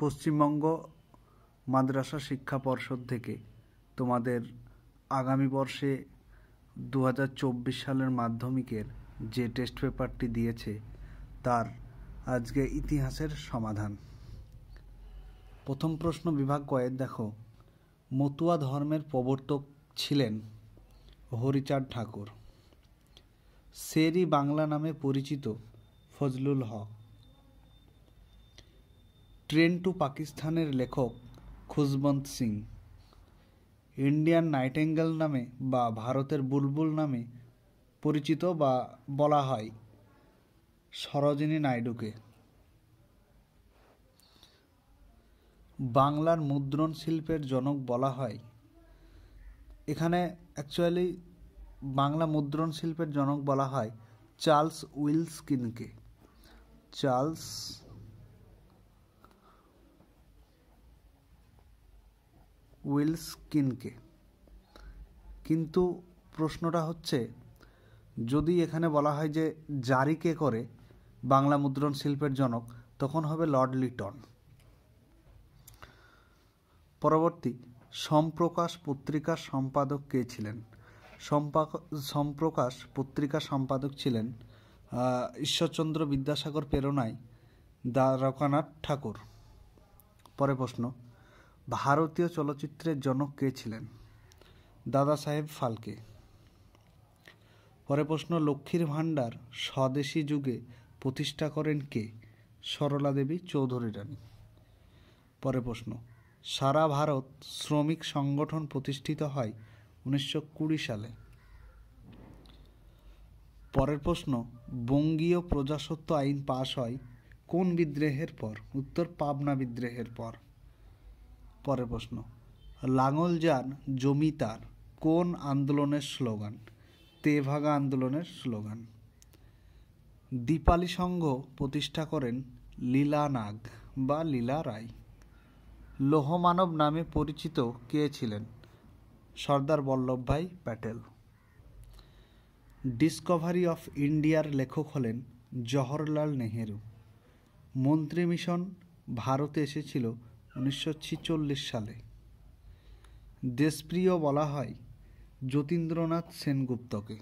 পশ্চিমবঙ্গ মাদ্রাসা শিক্ষা পর্ষদ থেকে তোমাদের আগামী বর্ষে 2024 সালের মাধ্যমিকের যে টেস্ট পেপারটি দিয়েছে তার আজকে ইতিহাসের সমাধান। প্রথম প্রশ্ন বিভাগ কয়ের দেখো, মতুয়া ধর্মের প্রবর্তক ছিলেন হরিচাঁদ ঠাকুর। শের-ই বাংলা নামে পরিচিত ফজলুল হক। ট্রেন টু পাকিস্তানের লেখক খুশবন্ত সিং। ইন্ডিয়ান নাইটেঙ্গেল নামে বা ভারতের বুলবুল নামে পরিচিত বা বলা হয় সরোজিনী নাইডুকে। বাংলার মুদ্রণ শিল্পের জনক বলা হয়, এখানে অ্যাকচুয়ালি বাংলা মুদ্রণ শিল্পের জনক বলা হয় চার্লস উইলকিনকে। চার্লস উইলকিনকে। কিন্তু প্রশ্নটা হচ্ছে, যদি এখানে বলা হয় যে জারি কে করে বাংলা মুদ্রণ শিল্পের জনক, তখন হবে লর্ড লিটন। পরবর্তী, সম্প্রকাশ পত্রিকার সম্পাদক কে ছিলেন? সম্প্রকাশ পত্রিকার সম্পাদক ছিলেন ঈশ্বরচন্দ্র বিদ্যাসাগর প্রেরণায় দ্বারকানাথ ঠাকুর। পরের প্রশ্ন, ভারতীয় চলচ্চিত্রের জনক কে ছিলেন? দাদা সাহেব ফালকে। পরের প্রশ্ন, লক্ষ্মীর ভাণ্ডার স্বদেশী যুগে প্রতিষ্ঠা করেন কে? সরলা দেবী চৌধুরী রানী। পরের প্রশ্ন, সারা ভারত শ্রমিক সংগঠন প্রতিষ্ঠিত হয় 1920 সালে। পরের প্রশ্ন, বঙ্গীয় প্রজাস্বত্ব আইন পাশ হয় কোন বিদ্রোহের পর? উত্তর, পাবনা বিদ্রোহের পর। পরের প্রশ্ন, লাঙল যান জমিদার কোন আন্দোলনের স্লোগান? তেভাগা আন্দোলনের স্লোগান। দীপালি সংঘ প্রতিষ্ঠা করেন লীলা নাগ বা লীলা রায়। লৌহমানব নামে পরিচিত কে ছিলেন? সর্দার বল্লভভাই প্যাটেল। ডিসকভারি অফ ইন্ডিয়ার লেখক হলেন জওহরলাল নেহেরু। মন্ত্রী মিশন ভারতে এসেছিল 1946 সালে। দেশপ্রিয় বলা হয় যতীন্দ্রনাথ সেনগুপ্তকে।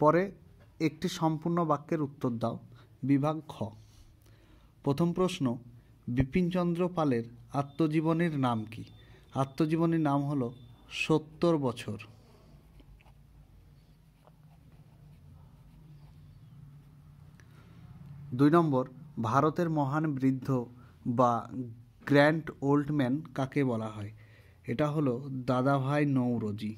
পরে একটি সম্পূর্ণ বাক্যের উত্তর দাও। বিভাগ খ। প্রথম প্রশ্ন, বিপিনচন্দ্র পালের আত্মজীবনীর নাম কি? আত্মজীবনীর নাম হলো 70 বছর। দুই নম্বর, ভারতের মহান বৃদ্ধ বা গ্র্যান্ড ওল্ড ম্যান কাকে বলা হয়? এটা হলো দাদাভাই নওরোজি।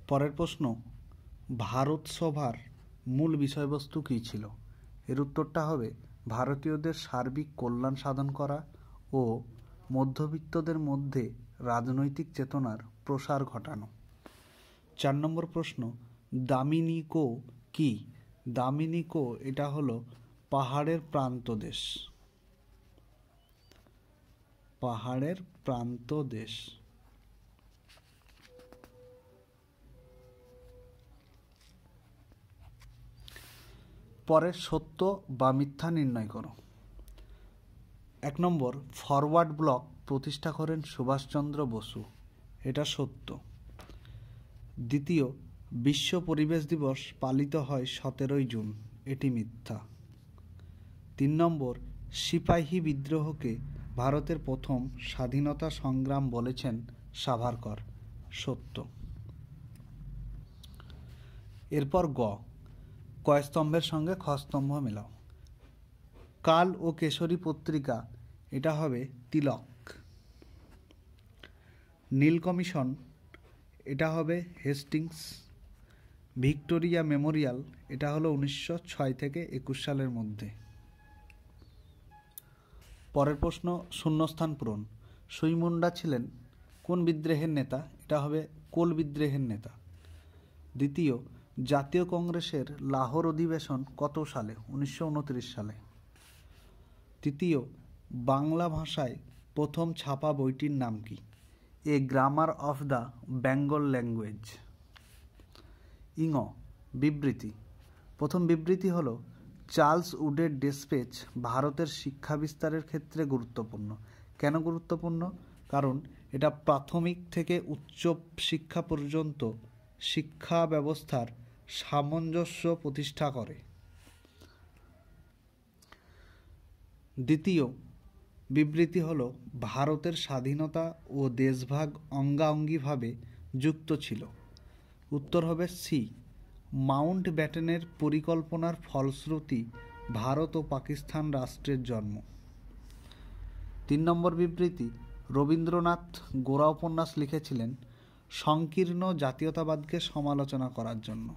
পরের প্রশ্ন, ভারত সভার মূল বিষয়বস্তু কী ছিল? এর উত্তরটা হবে ভারতীয়দের সার্বিক কল্যাণ সাধন করা ও মধ্যবিত্তদের মধ্যে রাজনৈতিক চেতনার প্রসার ঘটানো। 4 নম্বর প্রশ্ন, দামিনিকো কি? দামিনিকো এটা হলো পাহাড়ের প্রান্ত দেশ। পাহাড়ের প্রান্ত দেশ। পরে সত্য বা মিথ্যা নির্ণয় করো। 1 নম্বর, ফরওয়ার্ড ব্লক প্রতিষ্ঠা করেন সুভাষচন্দ্র বসু। এটা সত্য। দ্বিতীয়, বিশ্ব পরিবেশ দিবস পালিত হয় 17 জুন। এটি মিথ্যা। 3 নম্বর, সিপাহী বিদ্রোহকে ভারতের প্রথম স্বাধীনতা সংগ্রাম বলেছেন সাভারকর। সত্য। এরপর গ, কয় স্তম্ভের সঙ্গে খ স্তম্ভ মেলাও। কাল ও কেশরী পত্রিকা এটা হবে তিলক। নীল কমিশন এটা হবে হেস্টিংস। ভিক্টোরিয়া মেমোরিয়াল এটা হলো 1906 থেকে 21 সালের মধ্যে। পরের প্রশ্ন, শূন্যস্থান পূরণ। সুই মুন্ডা ছিলেন কোন বিদ্রোহের নেতা? এটা হবে কোল বিদ্রোহের নেতা। দ্বিতীয়, জাতীয় কংগ্রেসের লাহোর অধিবেশন কত সালে? 1929 সালে। তৃতীয়, বাংলা ভাষায় প্রথম ছাপা বইটির নাম কি? A grammar of the Bengal language. ইঙ বিবৃতি। প্রথম বিবৃতি হল চার্লস উডের ডেসপেচ ভারতের শিক্ষা বিস্তারের ক্ষেত্রে গুরুত্বপূর্ণ। কেন গুরুত্বপূর্ণ? কারণ এটা প্রাথমিক থেকে উচ্চ শিক্ষা পর্যন্ত শিক্ষা ব্যবস্থার সামঞ্জস্য প্রতিষ্ঠা করে। দ্বিতীয় বিবৃতি হল ভারতের স্বাধীনতা ও দেশভাগ অঙ্গাঙ্গিভাবে যুক্ত ছিল। উত্তর হবে সি, মাউন্ট ব্যাটেনের পরিকল্পনার ফলশ্রুতি ভারত ও পাকিস্তান রাষ্ট্রের জন্ম। 3 নম্বর বিবৃতি, রবীন্দ্রনাথ গোরা উপন্যাস লিখেছিলেন সংকীর্ণ জাতীয়তাবাদকে সমালোচনা করার জন্য।